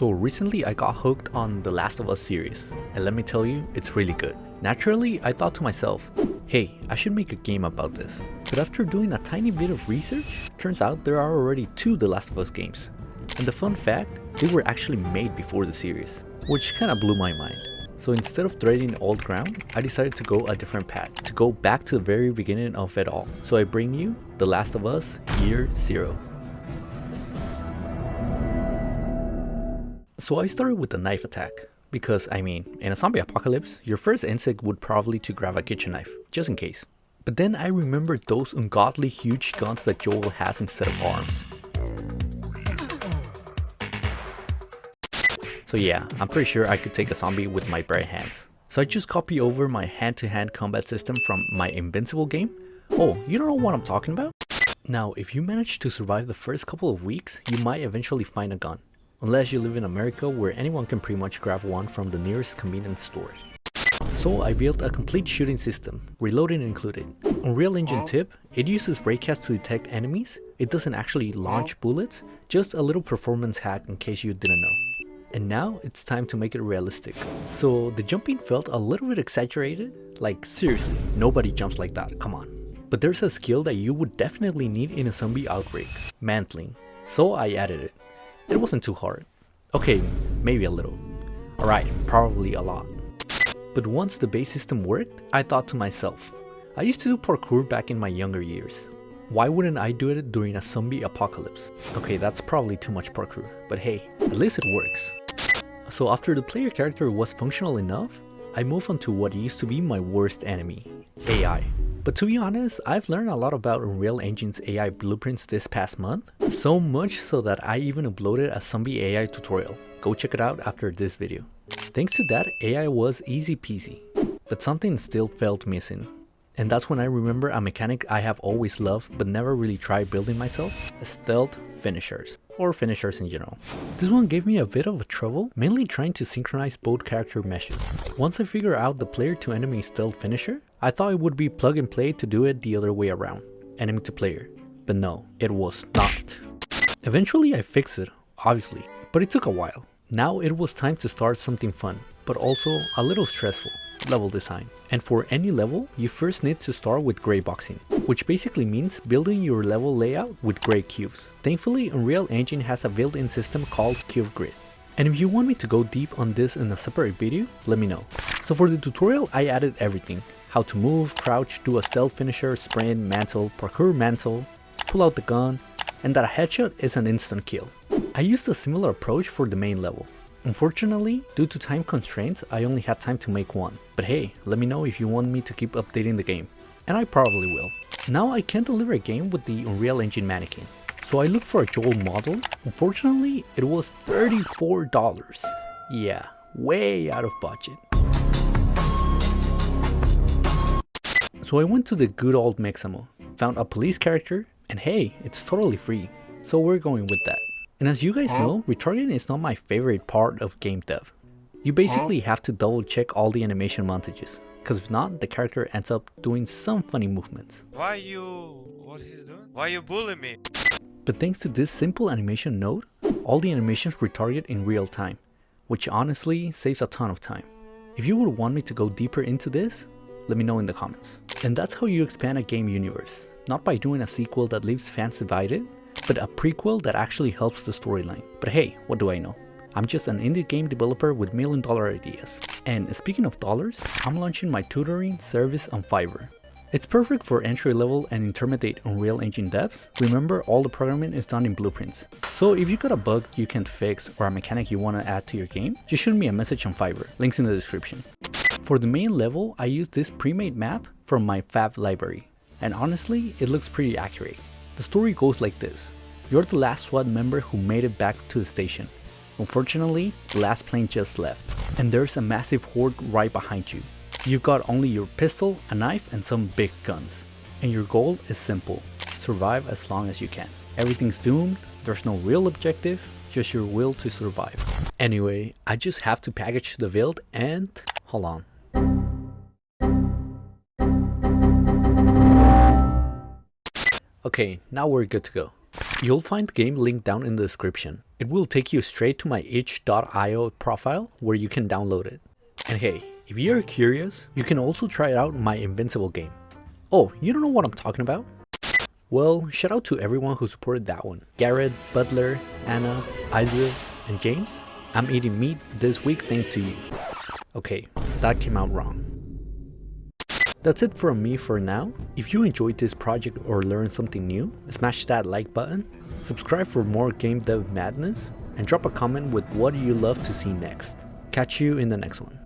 So recently I got hooked on the Last of Us series, and let me tell you, it's really good. Naturally, I thought to myself, hey, I should make a game about this. But after doing a tiny bit of research, turns out there are already 2 The Last of Us games. And the fun fact, they were actually made before the series, which kinda blew my mind. So instead of treading old ground, I decided to go a different path, to go back to the very beginning of it all. So I bring you The Last of Us Year 0. So I started with the knife attack, because I mean, in a zombie apocalypse, your first instinct would probably to grab a kitchen knife, just in case. But then I remembered those ungodly huge guns that Joel has instead of arms. So yeah, I'm pretty sure I could take a zombie with my bare hands. So I just copy over my hand-to-hand combat system from my Invincible game. Oh, you don't know what I'm talking about? Now, if you manage to survive the first couple of weeks, you might eventually find a gun. Unless you live in America where anyone can pretty much grab one from the nearest convenience store. So I built a complete shooting system, reloading included. Unreal Engine tip, it uses raycast to detect enemies. It doesn't actually launch bullets, just a little performance hack in case you didn't know. And now it's time to make it realistic. So the jumping felt a little bit exaggerated. Like seriously, nobody jumps like that, come on. But there's a skill that you would definitely need in a zombie outbreak, mantling. So I added it. It wasn't too hard. Okay, maybe a little. Alright, probably a lot. But once the base system worked, I thought to myself, I used to do parkour back in my younger years. Why wouldn't I do it during a zombie apocalypse? Okay, that's probably too much parkour, but hey, at least it works. So after the player character was functional enough, I moved on to what used to be my worst enemy, AI. But to be honest, I've learned a lot about Unreal Engine's AI blueprints this past month. So much so that I even uploaded a zombie AI tutorial. Go check it out after this video. Thanks to that, AI was easy peasy. But something still felt missing. And that's when I remember a mechanic I have always loved but never really tried building myself, stealth finishers. Or finishers in general. This one gave me a bit of a trouble, mainly trying to synchronize both character meshes. Once I figured out the player to enemy stealth finisher, I thought it would be plug and play to do it the other way around, enemy to player. But no, it was not. Eventually I fixed it, obviously, but it took a while. Now it was time to start something fun, but also a little stressful, level design. And for any level, you first need to start with gray boxing, which basically means building your level layout with gray cubes. Thankfully, Unreal Engine has a built-in system called Cube Grid. And if you want me to go deep on this in a separate video, let me know. So for the tutorial, I added everything. How to move, crouch, do a stealth finisher, sprint, mantle, parkour mantle, pull out the gun, and that a headshot is an instant kill. I used a similar approach for the main level. Unfortunately, due to time constraints, I only had time to make one. But hey, let me know if you want me to keep updating the game. And I probably will. Now I can't deliver a game with the Unreal Engine mannequin. So I looked for a Joel model. Unfortunately, it was $34. Yeah, way out of budget. So I went to the good old Mexamo, found a police character, and hey, it's totally free. So we're going with that. And as you guys know, retargeting is not my favorite part of game dev. You basically have to double check all the animation montages, because if not, the character ends up doing some funny movements. What he's doing? Why you bullying me? But thanks to this simple animation node, all the animations retarget in real time, which honestly saves a ton of time. If you would want me to go deeper into this, let me know in the comments. And that's how you expand a game universe, not by doing a sequel that leaves fans divided, but a prequel that actually helps the storyline. But hey, what do I know? I'm just an indie game developer with $1 million ideas. And speaking of dollars, I'm launching my tutoring service on Fiverr. It's perfect for entry-level and intermediate Unreal Engine devs. Remember, all the programming is done in blueprints. So if you got a bug you can't fix or a mechanic you want to add to your game, just shoot me a message on Fiverr, links in the description. For the main level, I used this pre-made map from my Fab library. And honestly, it looks pretty accurate. The story goes like this. You're the last SWAT member who made it back to the station. Unfortunately, the last plane just left, and there's a massive horde right behind you. You've got only your pistol, a knife, and some big guns. And your goal is simple, survive as long as you can. Everything's doomed, there's no real objective, just your will to survive. Anyway, I just have to package the build and... hold on. Okay, now we're good to go. You'll find the game linked down in the description. It will take you straight to my itch.io profile where you can download it. And hey, if you're curious, you can also try out my Invincible game. Oh, you don't know what I'm talking about? Well, shout out to everyone who supported that one. Garrett, Butler, Anna, Isaac, and James. I'm eating meat this week thanks to you. Okay, that came out wrong. That's it from me for now. If you enjoyed this project or learned something new, smash that like button, subscribe for more game dev madness, and drop a comment with what you love to see next. Catch you in the next one.